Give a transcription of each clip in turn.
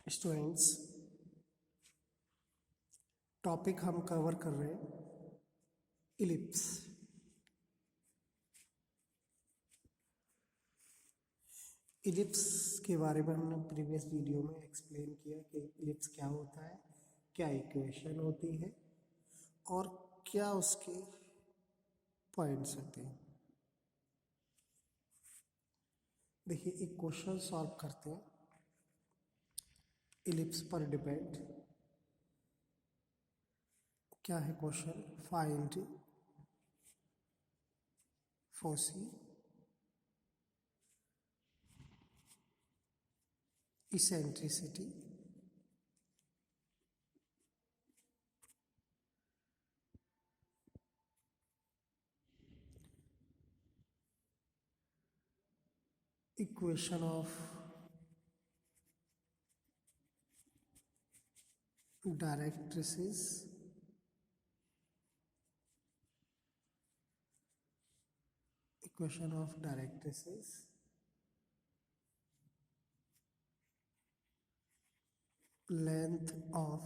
Students, topic हम cover कर रहे हैं इलिप्स। इलिप्स के बारे में हमने प्रीवियस वीडियो में एक्सप्लेन किया कि इलिप्स क्या होता है, क्या इक्वेशन होती है और क्या उसके पॉइंट्स होते हैं। देखिए, एक क्वेश्चन सॉल्व करते हैं इलिप्स पर डिपेंड। क्या है question? Find foci eccentricity equation of directrices length of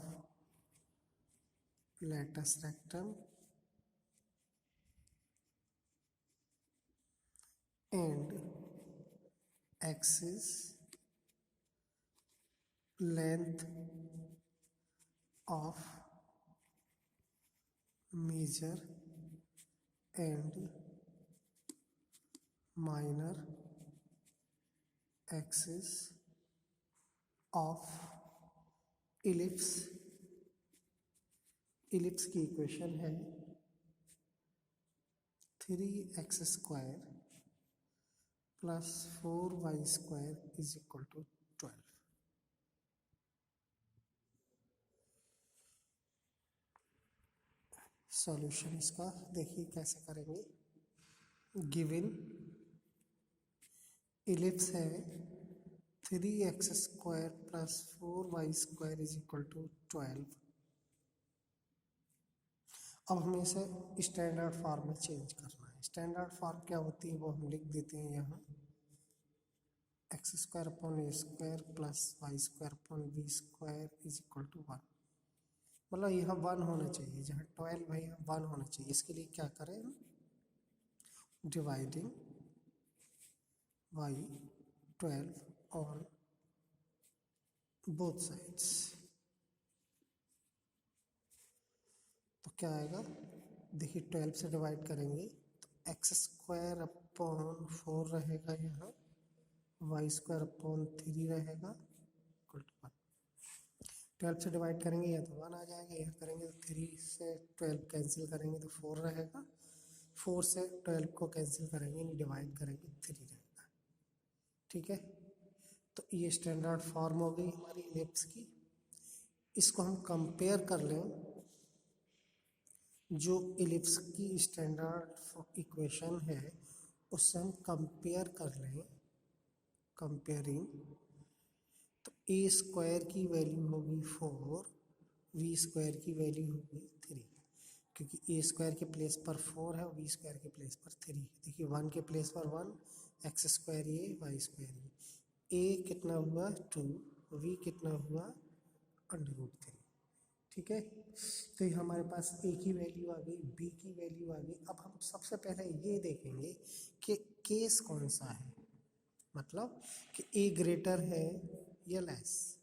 latus rectum and axis length of major and minor axis of ellipse। Ellipse की इक्वेशन है 3x² plus 4y² is equal to 12। Solution इसका देखिए कैसे करेंगे। Given ellipse है 3x² plus 4y² is equal to 12। अब हमें इसे स्टैंडर्ड फॉर्म में चेंज करना है। स्टैंडर्ड फॉर्म क्या होती है वो हम लिख देते हैं यहाँ, x² upon a² plus y² upon b² is equal to 1। मतलब यहाँ 1 होना चाहिए, जहाँ 12 है यहाँ 1 होना चाहिए। इसके लिए क्या करें हम? Dividing by 12 on both sides. तो क्या आएगा? देखिए 12 से डिवाइड करेंगे तो x² अपॉन 4 रहेगा, यहाँ y² अपॉन 3 रहेगा इक्वल टू 1। 12 से डिवाइड करेंगे या तो 1 आ जाएगा, यहाँ करेंगे तो 3 से 12 कैंसिल करेंगे तो 4 रहेगा, 4 से 12 को कैंसिल करेंगे, डिवाइड करेंगे 3 रहेगा। ठीक है, तो ये स्टैंडर्ड फॉर्म हो गई हमारी इलिप्स की। इसको हम कंपेयर कर लें, जो इलिप्स की स्टैंडर्ड इक्वेशन है उससे हम कंपेयर कर लें। कंपेयरिंग तो a² की वैल्यू होगी 4, v² की वैल्यू होगी 3, क्योंकि a² के प्लेस पर 4 है और v² के प्लेस पर 3 है। देखिए 1 के प्लेस पर 1, x² ये, y² ये। a कितना हुआ 2, v कितना हुआ √3। ठीक है, तो ये हमारे पास a की वैल्यू आ गई, b की वैल्यू आ गई। अब हम सबसे पहले ये देखेंगे कि केस कौन सा है, मतलब कि a ग्रेटर है या लेस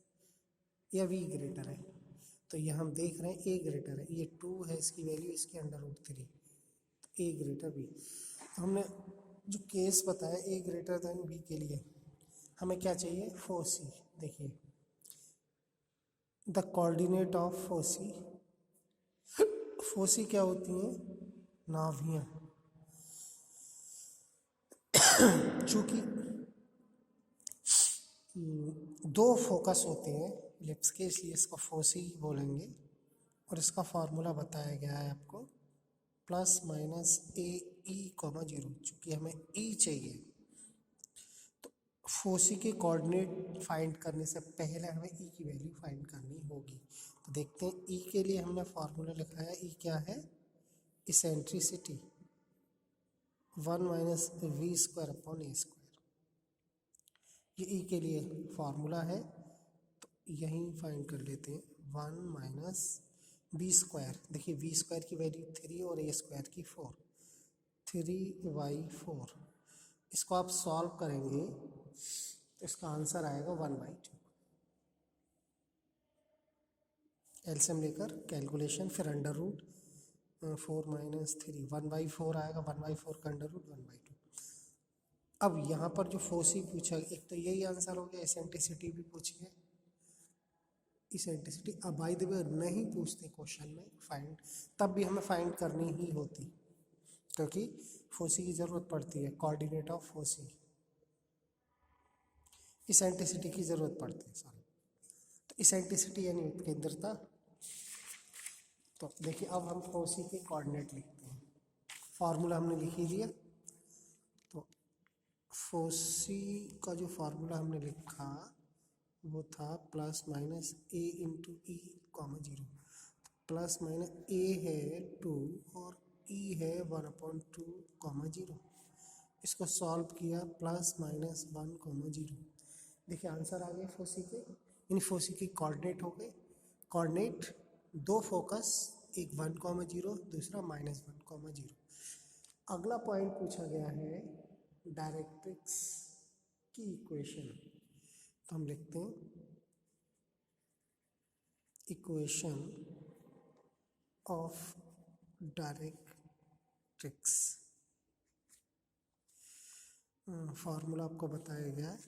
या v ग्रेटर है। तो ये हम देख रहे हैं a ग्रेटर है, ये 2 है इसकी वैल्यू, इसके √3, तो a ग्रेटर b। तो हमने जो केस बताया a ग्रेटर देन b के लिए हमें क्या चाहिए? फोसी। देखिए the coordinate of foci, foci क्या होती हैं? नाभियाँ। चूंकि 2 फोकस होते हैं इलिप्स के, इसलिए इसको फोसी बोलेंगे। और इसका फार्मूला बताया गया है आपको, प्लस माइनस AE,0। चूंकि हमें E चाहिए तो फोसी के कोऑर्डिनेट फाइंड करने से पहले हमें E की वैल्यू फाइंड करनी होगी। तो देखते हैं E के लिए हमने फार्मूला लिखा है। E क्या है? Eccentricity 1 minus v² upon a²। ये E के लिए फार्मूला है। तो यहीं फाइंड कर लेते हैं 1 माइनस बी स्क्वायर। देखिए बी स्क्वायर की वैल्यू 3 और ए स्क्वायर की 4, 3/4। इसको आप सॉल्व करेंगे तो इसका आंसर आएगा 1/2। एलसीएम लेकर कैलकुलेशन, फिर अंडर रूट 4 माइनस 3, 1/4 आएगा, 1/4 का अंडर रूट 1/2। अब यहाँ पर जो फोसी पूछा, एक तो यही आंसर हो गया, एसेंट्रिसिटी भी पूछी है। इसेंट्रिसिटी अब बाय द वे नहीं पूछते क्वेश्चन में फाइंड, तब भी हमें फाइंड करनी ही होती, क्योंकि फोसी की ज़रूरत पड़ती है, कोऑर्डिनेट ऑफ फोसी, इसेंट्रिसिटी की ज़रूरत पड़ती है। सॉरी, तो इसेंट्रिसिटी यानी उत्केंद्रता। तो देखिए अब हम फोसी के कोऑर्डिनेट लिखते हैं, फार्मूला हमने लिख ही दिया। तो फोसी का जो फार्मूला हमने लिखा वो था प्लस माइनस ए इंटू ई कॉमा 0। प्लस माइनस ए है 2 और ई है 1/2 कॉमा 0। इसको सॉल्व किया, प्लस माइनस 1 कॉमा 0। देखिए आंसर आ गए फोसी के, यानी फोसी के कोऑर्डिनेट हो गए। कोऑर्डिनेट दो फोकस, एक 1 कॉमा 0, दूसरा -1 कॉमा 0। अगला पॉइंट पूछा गया है डायरेक्ट्रिक्स की इक्वेशन। तो हम लिखते हैं इक्वेशन ऑफ डायरेक्ट्रिक्स। फार्मूला आपको बताया गया है,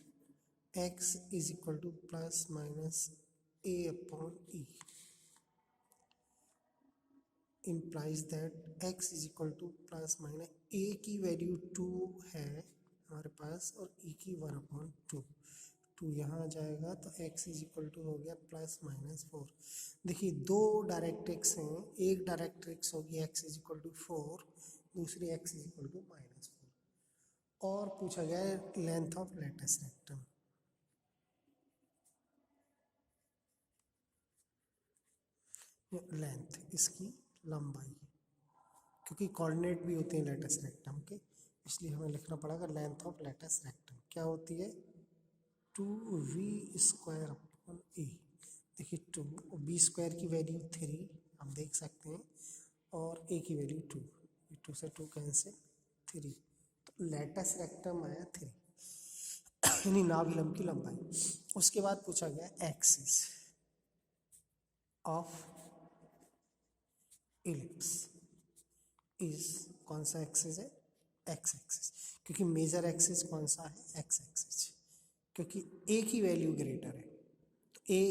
x is equal two plus minus a upon E, implies that x is equal two plus minus a की वैल्यू 2 है हमारे पास और e की 1/2। 2 यहाँ आ जाएगा तो x इज इक्वल टू हो गया प्लस माइनस 4। देखिए दो डायरेक्ट्रिक्स हैं, एक डायरेक्ट्रिक्स होगी x इज इक्वल टू 4, दूसरी x इज इक्वल टू -4। और पूछा गया है length of latus rectum. Length इसकी लंबाई, क्योंकि कोऑर्डिनेट भी होते हैं लेटस रेक्टम के, इसलिए हमें लिखना पड़ेगा लेंथ ऑफ लेटस रेक्टम क्या होती है 2v² अपॉन ए। देखिए 2, बी स्क्वायर की वैल्यू 3 हम देख सकते हैं और ए की वैल्यू 2, 2 से 2 कैंसिल 3, तो लेटस रेक्टम आया 3, यानी नाभिलंब की लंबाई। उसके बाद पूछा गया एक्सिस ऑफ इलिप्स इज, कौन सा एक्सिस है एक्स एक्सिस, क्योंकि मेजर एक्सिस कौन सा है एक्स एक्सिस, क्योंकि ए की वैल्यू ग्रेटर है तो ए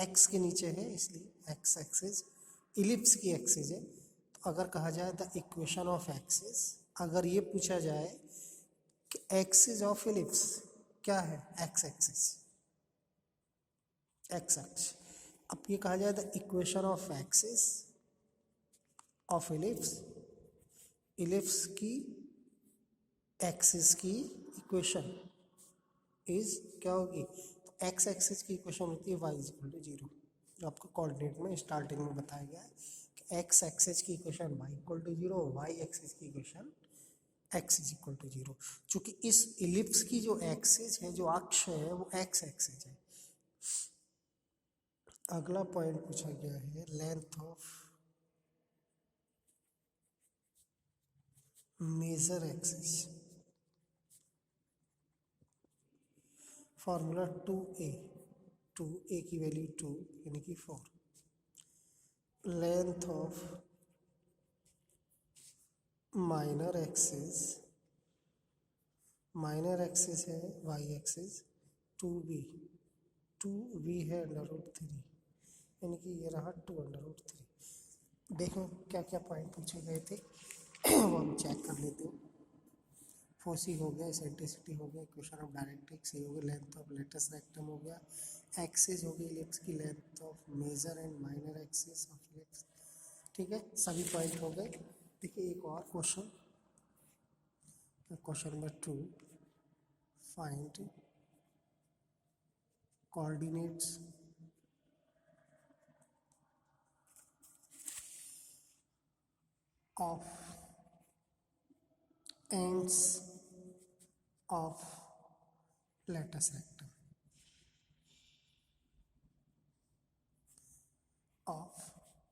एक्स के नीचे है, इसलिए एक्स एक्सिस इलिप्स की एक्सिस है। तो अगर कहा जाए द इक्वेशन ऑफ एक्सिस, अगर ये पूछा जाए कि एक्सिस ऑफ इलिप्स क्या है एक्स एक्सिस, एक्स एक्सिस। अब ये कहा जाए the equation of axis of ellipse, ellipse की एक्सिस की इक्वेशन इज क्या होगी, तो एक्स एक्सिस की इक्वेशन होती है y इज इक्वल टू 0। जो आपको कोऑर्डिनेट में स्टार्टिंग में बताया गया है कि एक्स एक्सिस की equation y equal to 0, Y axis की equation x is equal to 0। चूँकि इस इलिप्स की जो एक्सिस है, जो अक्ष है, वो एक्स एक्सिस है। अगला पॉइंट पूछा गया है length of major axis. Formula 2a की वैल्यू 2 यानी कि 4, length of minor axis, minor axis है y एक्सिस 2v है √3, यानी कि ये रहा 2√3। देखो क्या क्या पॉइंट पूछे गए थे वो हम चेक कर लेते हैं। फोसी हो गया, एसेंट्रिसिटी हो गया, इक्वेशन ऑफ डायरेक्ट्रिक्स हो गया, लेंथ ऑफ लेटस रेक्टम हो गया, एक्सिस हो गई इलिप्स की, length of major and minor axis of ellipse. ठीक है, सभी पॉइंट हो गए। देखिए एक और question, question number 2, find coordinates of ends of latus rectum।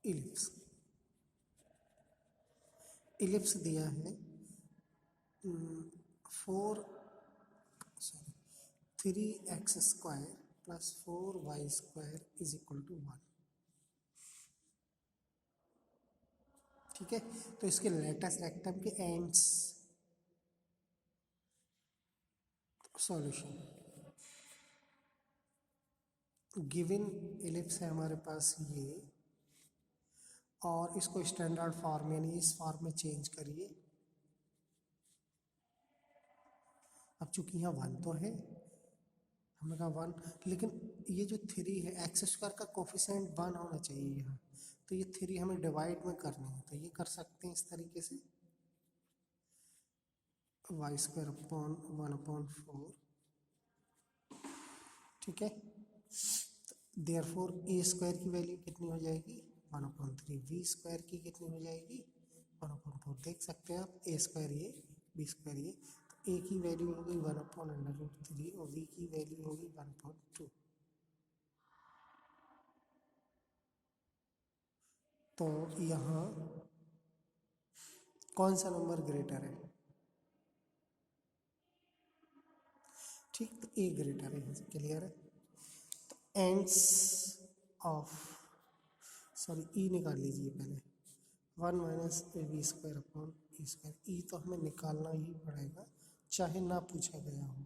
Ellipse. Ellipse दिया है 3x² + 4y² = 1। ठीक है, तो इसके लेटस रेक्टम के एंड्स सॉल्यूशन। गिवन इलिप्स है हमारे पास ये, और इसको स्टैंडर्ड फॉर्म यानी इस फॉर्म में चेंज करिए। अब चूंकि यहाँ 1 तो है, हमने कहा 1, लेकिन ये जो 3 है x² का कोफिशिएंट 1 होना चाहिए यहाँ, तो ये 3 हमें डिवाइड में करनी है, तो ये कर सकते हैं इस तरीके से y² / 1/4। ठीक है, देयरफॉर a² की वैल्यू कितनी हो जाएगी 1/3, v² की कितनी हो जाएगी 1/4। देख सकते हैं आप, a² ये b² ये, तो a की वैल्यू होगी 1/√3 और v की वैल्यू होगी 1/2। तो यहाँ कौन सा नंबर ग्रेटर है? ठीक, तो a ग्रेटर है, क्लियर है। तो एंड्स ऑफ, सॉरी e निकाल लीजिए पहले, 1 - ab² / e²। e तो हमें निकालना ही पड़ेगा चाहे ना पूछा गया हो।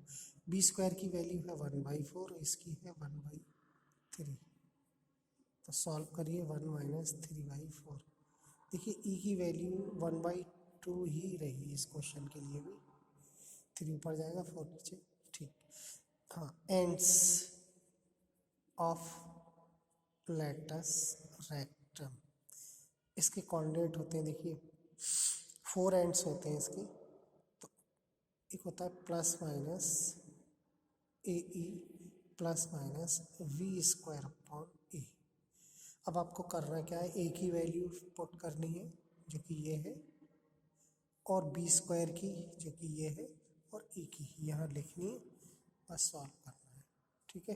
b² की वैल्यू है 1/4, इसकी है 1/3। तो सॉल्व करिए 1 - 3/4। देखिए e की वैल्यू 1/2 ही रही इस क्वेश्चन के लिए भी, 3 ऊपर जाएगा 4 नीचे। ठीक, हाँ, एंड्स ऑफ लेटस रेक्टम, इसके कोऑर्डिनेट होते हैं, देखिए 4 एंड्स होते हैं इसके। तो एक होता है ± AE ± v²/a। अब आपको करना क्या है, a की वैल्यू पुट करनी है जो कि ये है, और b² की जो कि ये है, और e की यहाँ लिखनी है, बस सॉल्व करना है। ठीक है।